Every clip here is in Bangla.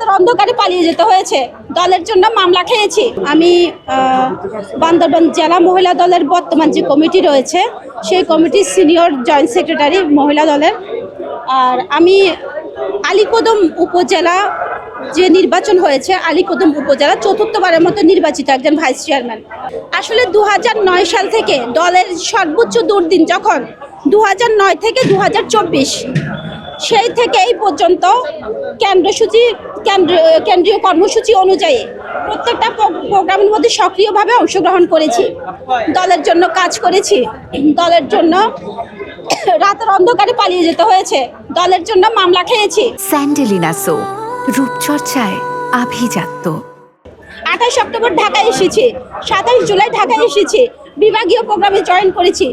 রাতের অন্ধকারে পালিয়ে যেতে হয়েছে, দলের জন্য মামলা খেয়েছি। আমি বান্দরবান জেলা মহিলা দলের বর্তমান যে কমিটি রয়েছে সেই কমিটির সিনিয়র জয়েন্ট সেক্রেটারি মহিলা দলের। আর আমি আলীকদম উপজেলা যে নির্বাচন হয়েছে, আলীকদম উপজেলা চতুর্থবারের মতো নির্বাচিত একজন ভাইস চেয়ারম্যান। আসলে 2009 সাল থেকে দলের সর্বোচ্চ দুর্দিন যখন 2009 থেকে 2024 সেই থেকে এই পর্যন্ত কেন্দ্রীয় কর্মসূচি অনুযায়ী প্রত্যেকটা প্রোগ্রামের মধ্যে সক্রিয়ভাবে অংশগ্রহণ করেছি, দলের জন্য কাজ করেছি, দলের জন্য রাতের অন্ধকারে পালিয়ে যেতে হয়েছে, দলের জন্য মামলা খেয়েছি। স্যান্ডেলিনা সো, রূপচর্চায় আভিজাত্য। 28 অক্টোবর ঢাকায় এসেছি, 27 জুলাই ঢাকায় এসেছি, বিভাগীয় প্রোগ্রামে জয়েন করেছি,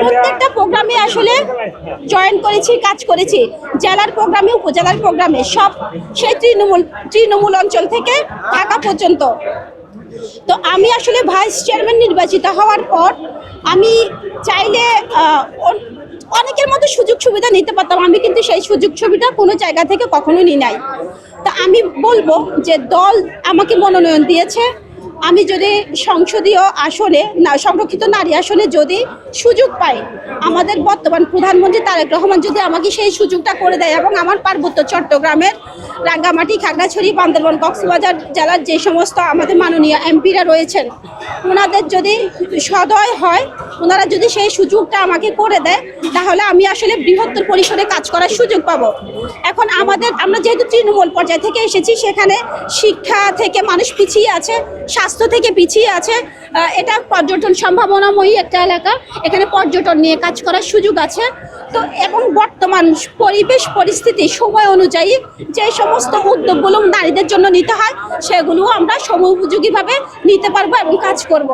প্রত্যেকটা প্রোগ্রামে আসলে জয়েন করেছি, কাজ করেছি, জেলার প্রোগ্রামে, উপজেলার প্রোগ্রামে, সব সেই তৃণমূল অঞ্চল থেকে ঢাকা পর্যন্ত। তো আমি আসলে ভাইস চেয়ারম্যান নির্বাচিত হওয়ার পর আমি চাইলে অনেকের মতো সুযোগ সুবিধা নিতে পারতাম, আমি কিন্তু সেই সুযোগ সুবিধা কোনো জায়গা থেকে কখনো নিই নাই। তা আমি বলবো যে দল আমাকে মনোনয়ন দিয়েছে, আমি যদি সংসদীয় আসনে সংরক্ষিত নারী আসনে যদি সুযোগ পাই, আমাদের বর্তমান প্রধানমন্ত্রী তারেক রহমান যদি আমাকে সেই সুযোগটা করে দেয় এবং আমার পার্বত্য চট্টগ্রামের রাঙ্গামাটি, খাগড়াছড়ি, বান্দরবান, কক্সবাজার জেলার যে সমস্ত আমাদের মাননীয় এমপিরা রয়েছেন ওনাদের যদি সদয় হয়, ওনারা যদি সেই সুযোগটা আমাকে করে দেয়, তাহলে আমি আসলে বৃহত্তর পরিসরে কাজ করার সুযোগ পাবো। এখন আমরা যেহেতু তৃণমূল পর্যায় থেকে এসেছি, সেখানে শিক্ষা থেকে মানুষ পিছিয়ে আছে, স্বাস্থ্য থেকে পিছিয়ে আছে, এটা পর্যটন সম্ভাবনাময়ী একটা এলাকা, এখানে পর্যটন নিয়ে কাজ করার সুযোগ আছে। তো এবং বর্তমান পরিবেশ পরিস্থিতি সময় অনুযায়ী যে সমস্ত উদ্যোগগুলো নারীদের জন্য নিতে হয় সেগুলো আমরা সময়োপযোগীভাবে নিতে পারবো এবং কাজ করব।